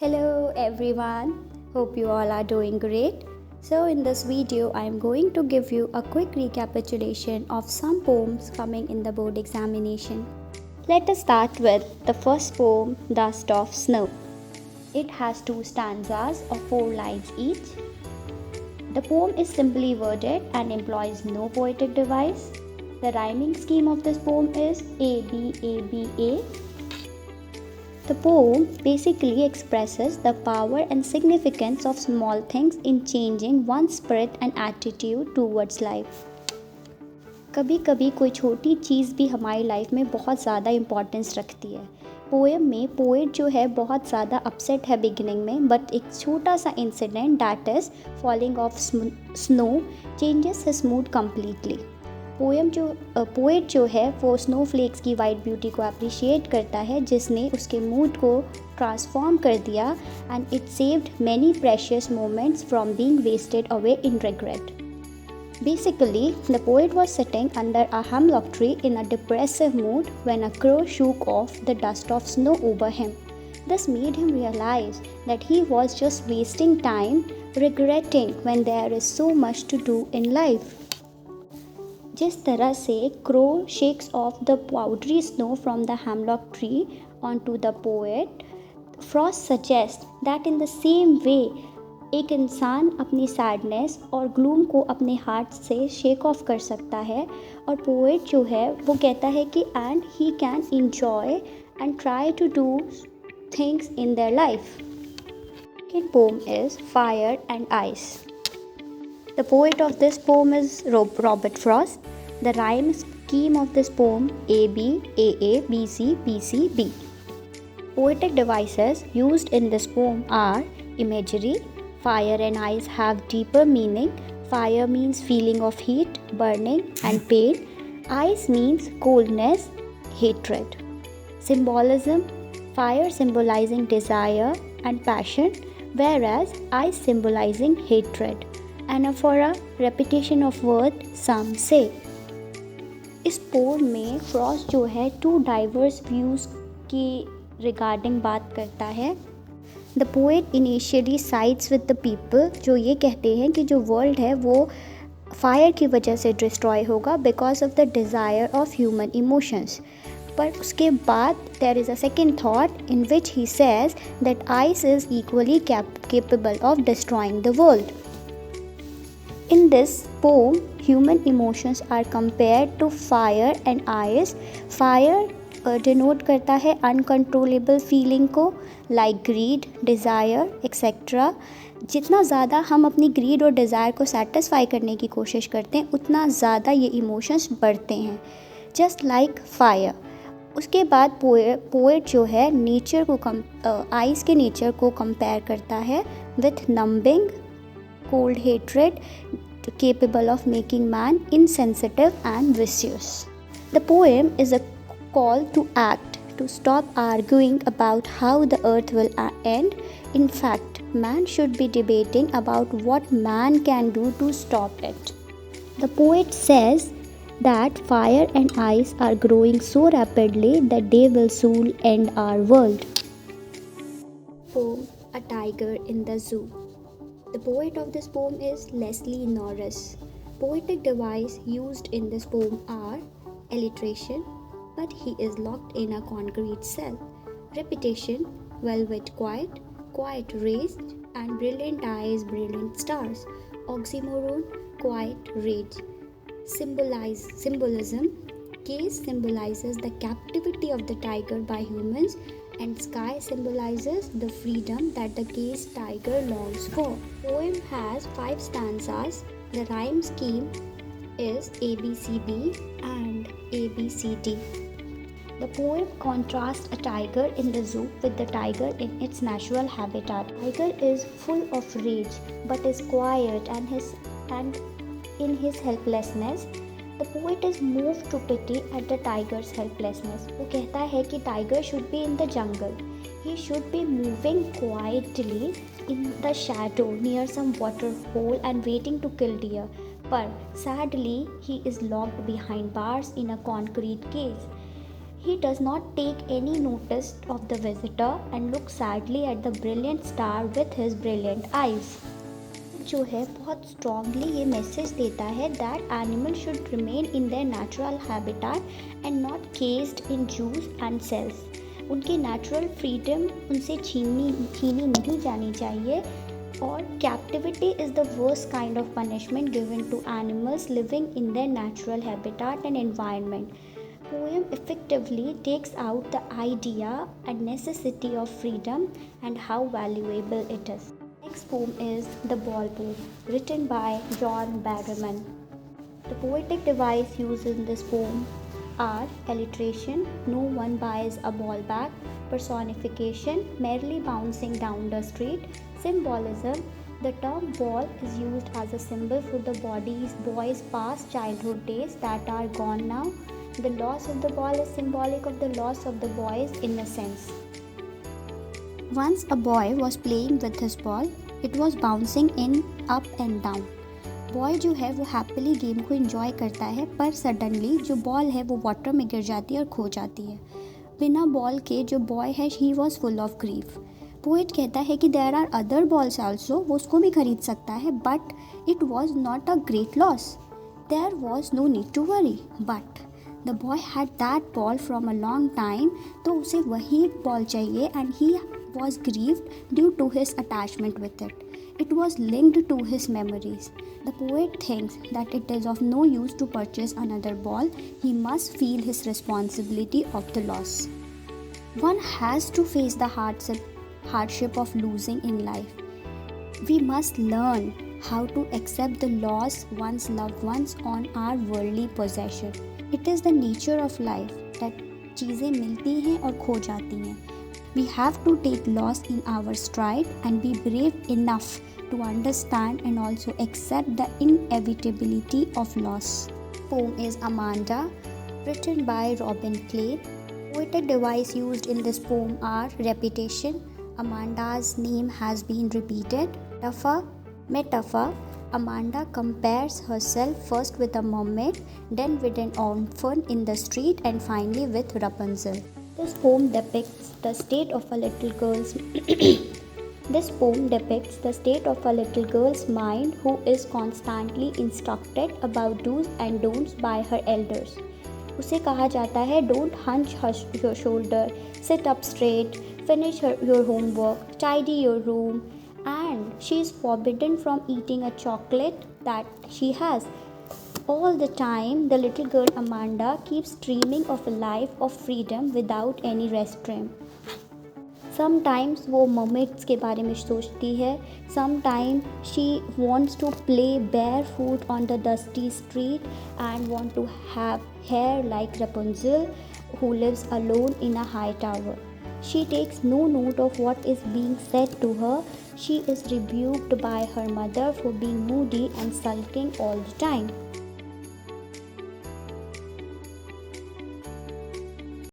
Hello everyone, hope you all are doing great. So in this video I am going to give you a quick recapitulation of some poems coming in the board examination. Let us start with the first poem, Dust of Snow. It has 2 stanzas of 4 lines each. The poem is simply worded and employs no poetic device. The rhyming scheme of this poem is A B A B A. The poem basically expresses the power and significance of small things in changing one's spirit and attitude towards life. कभी कभी कोई छोटी चीज़ भी हमारी life में बहुत ज़्यादा importance रखती है. पोएम में पोएट जो है बहुत ज़्यादा अपसेट है बिगिनिंग में, बट एक छोटा सा incident that is falling of snow changes his mood completely. Poet जो है वो स्नोफ्लेक्स की वाइट ब्यूटी को अप्रिशिएट करता है जिसने उसके मूड को ट्रांसफॉर्म कर दिया and it saved many precious moments from being wasted away in regret. Basically, the poet was sitting under a hemlock tree in a depressive mood when a crow shook off the dust of snow over him. This made him realize that he was just wasting time regretting when there is so much to do in life. जिस तरह से crow shakes off the powdery snow from the hemlock tree onto the poet, Frost suggests that in the same way एक इंसान अपनी sadness और gloom को अपने heart से शेक ऑफ कर सकता है, और पोएट जो है वो कहता है कि and he can enjoy and try to do things in their life. Second poem is fire and ice. The poet of this poem is Robert Frost. The rhyme scheme of this poem A B A B C B C B. Poetic devices used in this poem are imagery. Fire and ice have deeper meaning. Fire means feeling of heat, burning and pain. Ice means coldness, hatred. Symbolism. Fire symbolizing desire and passion, whereas ice symbolizing hatred. Anaphora, repetition of word, some say. इस pome में Frost जो है 2 diverse views की regarding बात करता है. The poet initially sides with the people जो ये कहते हैं कि जो वर्ल्ड है वो फायर की वजह से डिस्ट्रॉय होगा because of the desire of human emotions. पर उसके बाद there is a second thought in which he says that ice is equally capable of destroying the world. In this poem, human emotions are compared to fire and ice. Fire denote करता है uncontrollable feeling को, like grid, desire etcetera. जितना ज़्यादा हम अपनी grid और desire को satisfy करने की कोशिश करते हैं उतना ज़्यादा ये इमोशंस बढ़ते हैं, जस्ट लाइक फायर. उसके बाद पोएट जो है नेचर को आइस के नेचर को कंपेयर करता है with numbing cold hatred capable of making man insensitive and vicious. The poem is a call to act, to stop arguing about how the earth will end. In fact, man should be debating about what man can do to stop it. The poet says that fire and ice are growing so rapidly that they will soon end our world. Poem, A Tiger in the Zoo. The poet of this poem is Leslie Norris. Poetic device used in this poem are alliteration, but he is locked in a concrete cell. Repetition, velvet quiet, quiet raised, and brilliant eyes, brilliant stars. Oxymoron, quiet rage. Symbolism, case symbolizes the captivity of the tiger by humans, and sky symbolizes the freedom that the caged tiger longs for. Poem has 5 stanzas. The rhyme scheme is ABCD and ABCD. The poem contrasts a tiger in the zoo with the tiger in its natural habitat. Tiger is full of rage but is quiet and in his helplessness. The poet is moved to pity at the tiger's helplessness. वो कहता है कि tiger should be in the jungle. He should be moving quietly in the shadow near some water hole and waiting to kill deer. पर sadly he is locked behind bars in a concrete cage. He does not take any notice of the visitor and looks sadly at the brilliant star with his brilliant eyes. जो है बहुत strongly ये message देता है that animals should remain in their natural habitat and not caged in zoos and cells. उनकी natural freedom उनसे छीनी नहीं जानी चाहिए और captivity is the worst kind of punishment given to animals living in their natural habitat and environment. Poem effectively takes out the idea and necessity of freedom and how valuable it is. Next poem is The Ball Poem, written by John Barrowman. The poetic device used in this poem are alliteration, no one buys a ball back, personification, merely bouncing down the street, symbolism. The term ball is used as a symbol for the boy's past childhood days that are gone now. The loss of the ball is symbolic of the loss of the boy's innocence. Once a boy was playing with his ball. It was bouncing in, up and down. Boy जो है वो happily game को enjoy करता है, पर suddenly जो ball है वो वाटर में गिर जाती है और खो जाती है. बिना बॉल के जो बॉय है he was full of grief. Poet कहता है कि there are other balls also, वो उसको भी खरीद सकता है, but it was not a great loss. There was no need to worry, but the boy had that ball from a long time. तो उसे वही बॉल चाहिए and he was grieved due to his attachment with it. It was linked to his memories. The poet thinks that it is of no use to purchase another ball. He must feel his responsibility of the loss. One has to face the hardship of losing in life. We must learn how to accept the loss one's loved ones on our worldly possession. It is the nature of life that चीज़ें मिलती हैं और खो जाती हैं. We have to take loss in our stride and be brave enough to understand and also accept the inevitability of loss. Poem is Amanda, written by Robin Clay. Poetic device used in this poem are repetition. Amanda's name has been repeated. Metaphor. Amanda compares herself first with a mermaid, then with an orphan in the street, and finally with Rapunzel. This poem depicts the state of a little girl's mind who is constantly instructed about do's and don'ts by her elders. उसे कहा जाता है don't hunch your shoulder, sit up straight, finish your homework, tidy your room, and she is forbidden from eating a chocolate that she has. All the time, the little girl Amanda keeps dreaming of a life of freedom without any restraint. Sometimes वो mermaids के बारे में सोचती है. Sometimes she wants to play barefoot on the dusty street and want to have hair like Rapunzel, who lives alone in a high tower. She takes no note of what is being said to her. She is rebuked by her mother for being moody and sulking all the time.